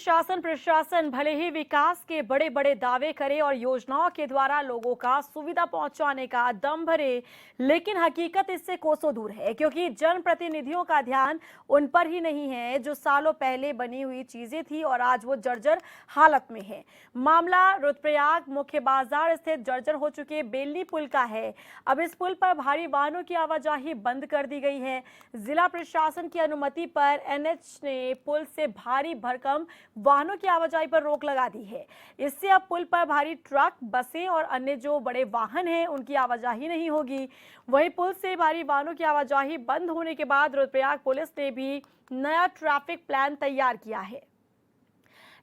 प्रशासन भले ही विकास के बड़े बड़े दावे करे और योजनाओं के द्वारा लोगों का सुविधा पहुंचाने का दम भरे, लेकिन हकीकत इससे कोसों दूर है, क्योंकि जनप्रतिनिधियों का ध्यान उन पर ही नहीं है जो सालों पहले बनी हुई चीजें थी और आज वो जर्जर हालत में है। मामला रुद्रप्रयाग मुख्य बाजार स्थित जर्जर हो चुके बेलनी पुल का है। अब इस पुल पर भारी वाहनों की आवाजाही बंद कर दी गई है। जिला प्रशासन की अनुमति पर एनएच ने पुल से भारी भरकम वाहनों की आवाजाही पर रोक लगा दी है। इससे अब पुल पर भारी ट्रक, बसें और अन्य जो बड़े वाहन हैं उनकी आवाजाही नहीं होगी। वहीं पुल से भारी वाहनों की आवाजाही बंद होने के बाद रुद्रप्रयाग पुलिस ने भी नया ट्रैफिक प्लान तैयार किया है।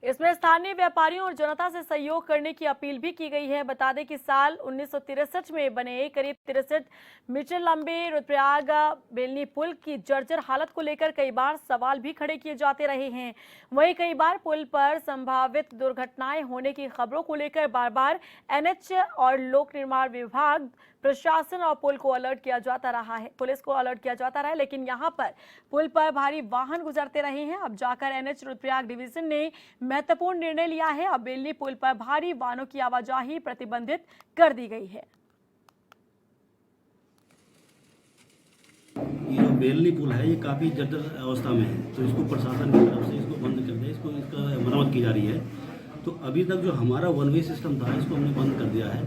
इसमें स्थानीय व्यापारियों और जनता से सहयोग करने की अपील भी की गई है। बता दें कि साल 1963 में बने करीब 63 मीटर लंबे रुद्रप्रयाग बेलनी पुल की जर्जर हालत को लेकर कई बार सवाल भी खड़े किए जाते रहे हैं। वहीं कई बार पुल पर संभावित दुर्घटनाएं होने की खबरों को लेकर बार बार एनएच और लोक निर्माण विभाग, प्रशासन और पुलिस को अलर्ट किया जाता रहा है, लेकिन यहां पर पुल पर भारी वाहन गुजरते रहे हैं। अब जाकर एनएच रुद्रप्रयाग डिवीजन ने महत्वपूर्ण निर्णय लिया है। अब बेलनी पुल पर भारी वाहनों की आवाजाही प्रतिबंधित कर दी गई है। ये जो बेलनी पुल है ये काफ़ी जर्जर अवस्था में है, तो इसको प्रशासन की तरफ से इसको बंद कर दे, इसका मरम्मत की जा रही है। तो अभी तक जो हमारा वन वे सिस्टम था इसको हमने बंद कर दिया है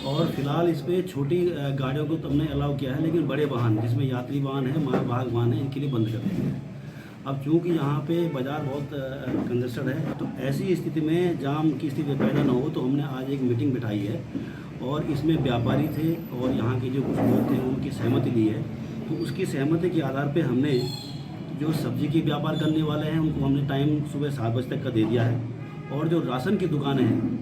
और फिलहाल इस पर छोटी गाड़ियों को तो हमने अलाउ किया है, लेकिन बड़े वाहन जिसमें यात्री वाहन है, मालवाहक वाहन है, इनके लिए बंद कर दिया है। अब चूँकि यहाँ पे बाज़ार बहुत कंजस्टेड है, तो ऐसी स्थिति में जाम की स्थिति पैदा ना हो, तो हमने आज एक मीटिंग बिठाई है और इसमें व्यापारी थे और यहाँ के जो कुछ लोग थे उनकी सहमति ली है। तो उसकी सहमति के आधार पे हमने जो सब्जी की व्यापार करने वाले हैं उनको हमने टाइम सुबह 7 बजे तक का दे दिया है और जो राशन की दुकानें हैं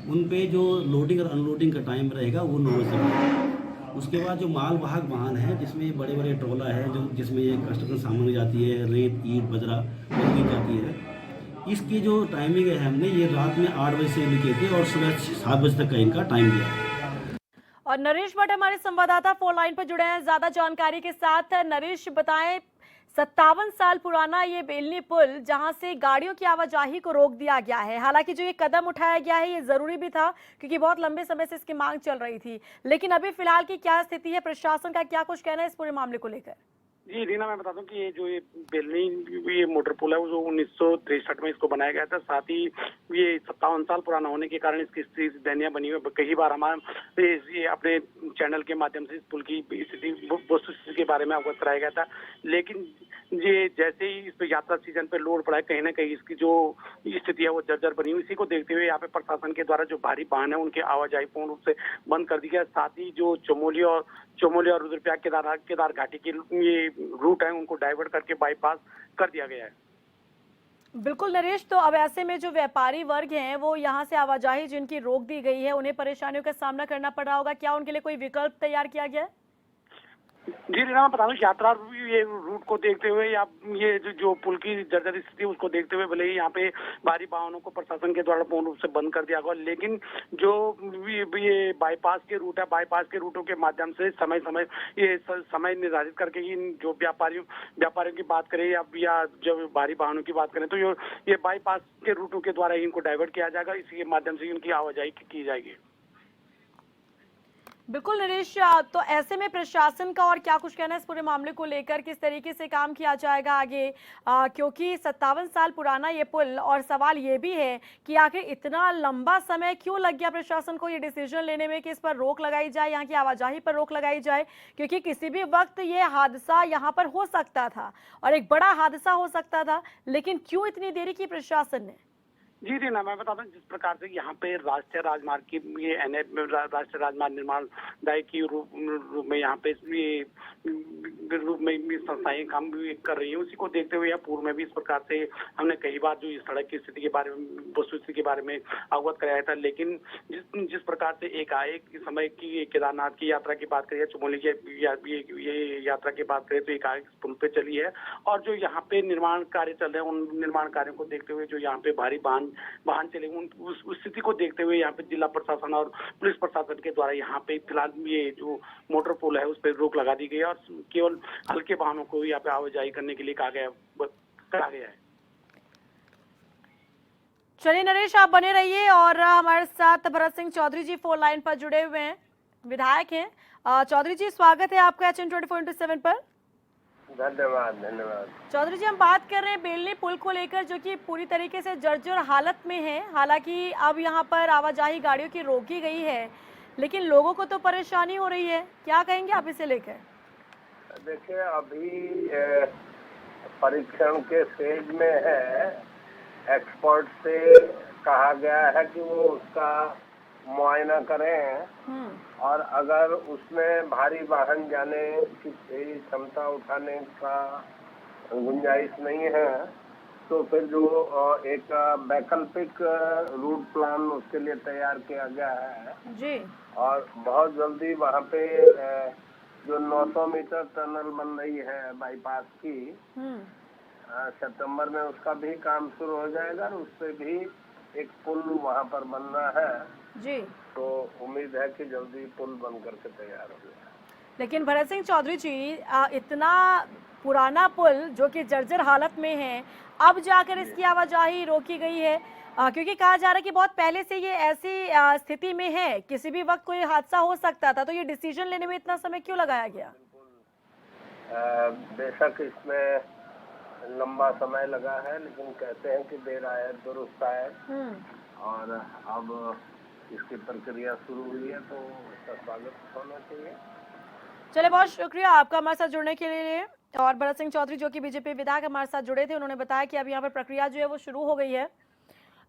उन पे जो लोडिंग और अनलोडिंग का टाइम रहेगा वो 9 बजे तक। उसके बाद जो मालवाहक वाहन है जिसमें बड़े बड़े ट्रॉला है जो जिसमें ये कंस्ट्रक्शन सामान जाती है, रेत, ईंट, बजरा दी जाती है, इसकी जो टाइमिंग है हमने ये रात में 8 बजे से लिखे थे और सुबह 7 बजे तक का इनका टाइम दिया है। और नरेश भट्ट हमारे संवाददाता फोन लाइन पर जुड़े हैं ज्यादा जानकारी के साथ। नरेश, बताएं, 57 साल पुराना ये बेलनी पुल जहां से गाड़ियों की आवाजाही को रोक दिया गया है। हालांकि जो ये कदम उठाया गया है ये जरूरी भी था, क्योंकि बहुत लंबे समय से इसकी मांग चल रही थी, लेकिन अभी फिलहाल की क्या स्थिति है, प्रशासन का क्या कुछ कहना है इस पूरे मामले को लेकर? जी रीना, मैं बता दूं कि ये बेलनी ये मोटर पुल है वो जो 1963 में इसको बनाया गया था। साथ ही ये 57 साल पुराना होने के कारण इसकी स्थिति दयनीय बनी हुई है। कई बार हमारे ये अपने चैनल के माध्यम से इस पुल की स्थिति वस्तुस्थिति के बारे में अवगत कराया गया था, लेकिन ये जैसे ही इस पे यात्रा सीजन पे लोड पड़ा है, कहीं ना कहीं इसकी जो स्थिति है वो जर्जर बनी हुई। इसी को देखते हुए यहाँ पे प्रशासन के द्वारा जो भारी वाहन है उनकी आवाजाही पूर्ण रूप से बंद कर दी गया। साथ ही जो चमोली और रुद्रप्रयाग केदार घाटी के ये रूट है उनको डाइवर्ट करके बाईपास कर दिया गया है। बिल्कुल नरेश, तो अब ऐसे में जो व्यापारी वर्ग हैं वो यहाँ से आवाजाही जिनकी रोक दी गई है उन्हें परेशानियों का सामना करना पड़ रहा होगा, क्या उनके लिए कोई विकल्प तैयार किया गया है? जी रीना, मैं बता दूं यात्रा ये रूट को देखते हुए या ये जो पुल की जर्जर स्थिति उसको देखते हुए भले ही यहाँ पे भारी वाहनों को प्रशासन के द्वारा पूर्ण रूप से बंद कर दिया गया, लेकिन जो ये बाईपास के रूट है, बाईपास के रूटों के माध्यम से समय निर्धारित करके ही जो व्यापारियों की बात करें या जब भारी वाहनों की बात करें तो ये बाईपास के रूटों के द्वारा ही इनको डाइवर्ट किया जाएगा। इसी के माध्यम से इनकी आवाजाही की जाएगी। बिल्कुल नरेश, तो ऐसे में प्रशासन का और क्या कुछ कहना है इस पूरे मामले को लेकर, किस तरीके से काम किया जाएगा आगे, क्योंकि 57 साल पुराना ये पुल, और सवाल ये भी है कि आखिर इतना लंबा समय क्यों लग गया प्रशासन को ये डिसीजन लेने में कि इस पर रोक लगाई जाए, यहाँ की आवाजाही पर रोक लगाई जाए, क्योंकि किसी भी वक्त ये हादसा यहाँ पर हो सकता था और एक बड़ा हादसा हो सकता था, लेकिन क्यों इतनी देरी की प्रशासन ने? जी रीना, मैं बताता हूँ जिस प्रकार से यहाँ पे राष्ट्रीय राजमार्ग की ये एनएच राष्ट्रीय राजमार्ग निर्माण दाय की रूप में यहाँ पे ये रूप में संस्थाएं काम भी कर रही हैं। उसी को देखते हुए या पूर्व में भी इस प्रकार से हमने कई बार जो इस सड़क की स्थिति के बारे में, वस्तुस्थिति के बारे में अवगत कराया था, लेकिन जिस प्रकार से एक समय की केदारनाथ की यात्रा की बात करें, चमोली की ये यात्रा की बात करें तो एक पुल पे चली है और जो यहाँ पे निर्माण कार्य चल रहे हैं उन निर्माण कार्यों को देखते हुए जो यहाँ पे भारी वाहन चले उस स्थिति को देखते हुए यहाँ पे जिला प्रशासन और पुलिस प्रशासन के द्वारा यहाँ पे फिलहाल ये जो मोटर पुल है उस पर रोक लगा दी गई है और केवल हल्के वाहनों को यहाँ पे आवाजाही करने के लिए कहा गया है। चलिए नरेश, आप बने रहिए और हमारे साथ भरत सिंह चौधरी जी फोन लाइन पर जुड़े हुए हैं, विधायक हैं। चौधरी जी, स्वागत है आपका HN24/7 पर। धन्यवाद धन्यवाद। चौधरी जी, हम बात कर रहे हैं बेलनी पुल को लेकर, जो कि पूरी तरीके से जर्जर हालत में है। हालांकि अब यहाँ पर आवाजाही गाड़ियों की रोकी गई है, लेकिन लोगों को तो परेशानी हो रही है। क्या कहेंगे आप इसे लेकर? देखिए, अभी परीक्षण के स्टेज में है। एक्सपर्ट से कहा गया है कि वो उसका मुआयना करें और अगर उसमें भारी वाहन जाने की क्षमता उठाने का गुंजाइश नहीं है तो फिर जो एक वैकल्पिक रूट प्लान उसके लिए तैयार किया गया है जी। और बहुत जल्दी वहाँ पे जो 900 मीटर टनल बन रही है बाईपास की, सितंबर में उसका भी काम शुरू हो जाएगा और उससे भी एक पुल वहाँ पर बनना है जी। तो उम्मीद है कि जल्दी पुल बन करके तैयार हो जाए। लेकिन भरत सिंह चौधरी जी, इतना पुराना पुल जो कि जर्जर हालत में है, अब जाकर इसकी आवाजाही रोकी गई है, क्योंकि कहा जा रहा है कि बहुत पहले से ये ऐसी स्थिति में है, किसी भी वक्त कोई हादसा हो सकता था, तो ये डिसीजन लेने में इतना समय क्यों लगाया गया? बेशक इसमें लंबा समय लगा है, लेकिन कहते हैं कि देर आए दुरुस्त आए और अब इसकी प्रक्रिया शुरू हुई है तो इसका स्वागत होना चाहिए। चलिए, बहुत शुक्रिया आपका हमारे साथ जुड़ने के लिए। और भरत सिंह चौधरी जो कि बीजेपी विधायक हमारे साथ जुड़े थे, उन्होंने बताया कि अब यहाँ पर प्रक्रिया जो है वो शुरू हो गई है।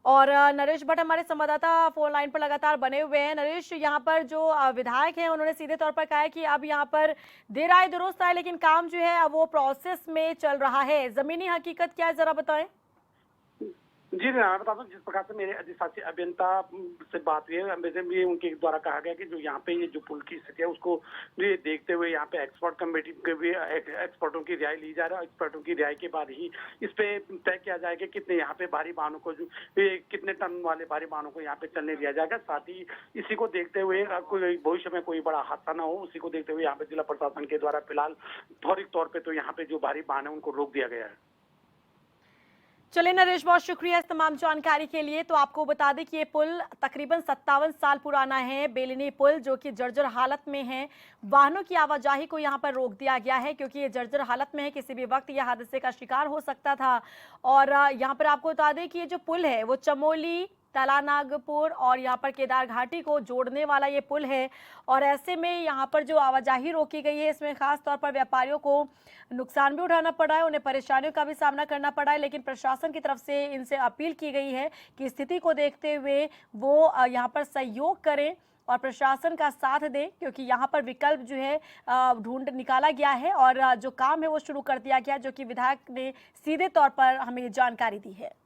और नरेश भट्ट हमारे संवाददाता फोन लाइन पर लगातार बने हुए हैं। नरेश, यहाँ पर जो विधायक हैं उन्होंने सीधे तौर पर कहा है कि अब यहाँ पर देर आए दुरुस्त आए, लेकिन काम जो है अब वो प्रोसेस में चल रहा है। जमीनी हकीकत क्या है, जरा बताएं। जी मैं बता दूं, जिस प्रकार से मेरे अधिशासी अभियंता से बात हुई है, मेरे भी उनके द्वारा कहा गया कि जो यहाँ पे ये जो पुल की स्थिति है उसको ये देखते हुए यहाँ पे एक्सपर्ट कमेटी के भी एक्सपर्टों की राय ली जा रही है। एक्सपर्टों की राय के बाद ही इस पे तय किया जाएगा कितने यहाँ पे भारी वाहनों को जो कितने टन वाले भारी वाहनों को यहाँ पे चलने दिया जाएगा। साथ ही इसी को देखते हुए कोई भविष्य में कोई बड़ा हादसा ना हो, उसी को देखते हुए यहाँ पे जिला प्रशासन के द्वारा फिलहाल फौरी तौर पर तो यहाँ पे जो भारी वाहन है उनको रोक दिया गया है। चलिए नरेश, बहुत शुक्रिया इस तमाम जानकारी के लिए। तो आपको बता दें कि ये पुल तकरीबन 57 साल पुराना है, बेलनी पुल, जो कि जर्जर हालत में है। वाहनों की आवाजाही को यहाँ पर रोक दिया गया है क्योंकि ये जर्जर हालत में है, किसी भी वक्त यह हादसे का शिकार हो सकता था। और यहाँ पर आपको बता दें कि ये जो पुल है वो चमोली, तलानागपुर और यहाँ पर केदार घाटी को जोड़ने वाला ये पुल है। और ऐसे में यहाँ पर जो आवाजाही रोकी गई है, इसमें खास तौर पर व्यापारियों को नुकसान भी उठाना पड़ा है, उन्हें परेशानियों का भी सामना करना पड़ा है। लेकिन प्रशासन की तरफ से इनसे अपील की गई है कि स्थिति को देखते हुए वो यहाँ पर सहयोग करें और प्रशासन का साथ दें, क्योंकि यहाँ पर विकल्प जो है ढूंढ निकाला गया है और जो काम है वो शुरू कर दिया गया, जो कि विधायक ने सीधे तौर पर हमें जानकारी दी है।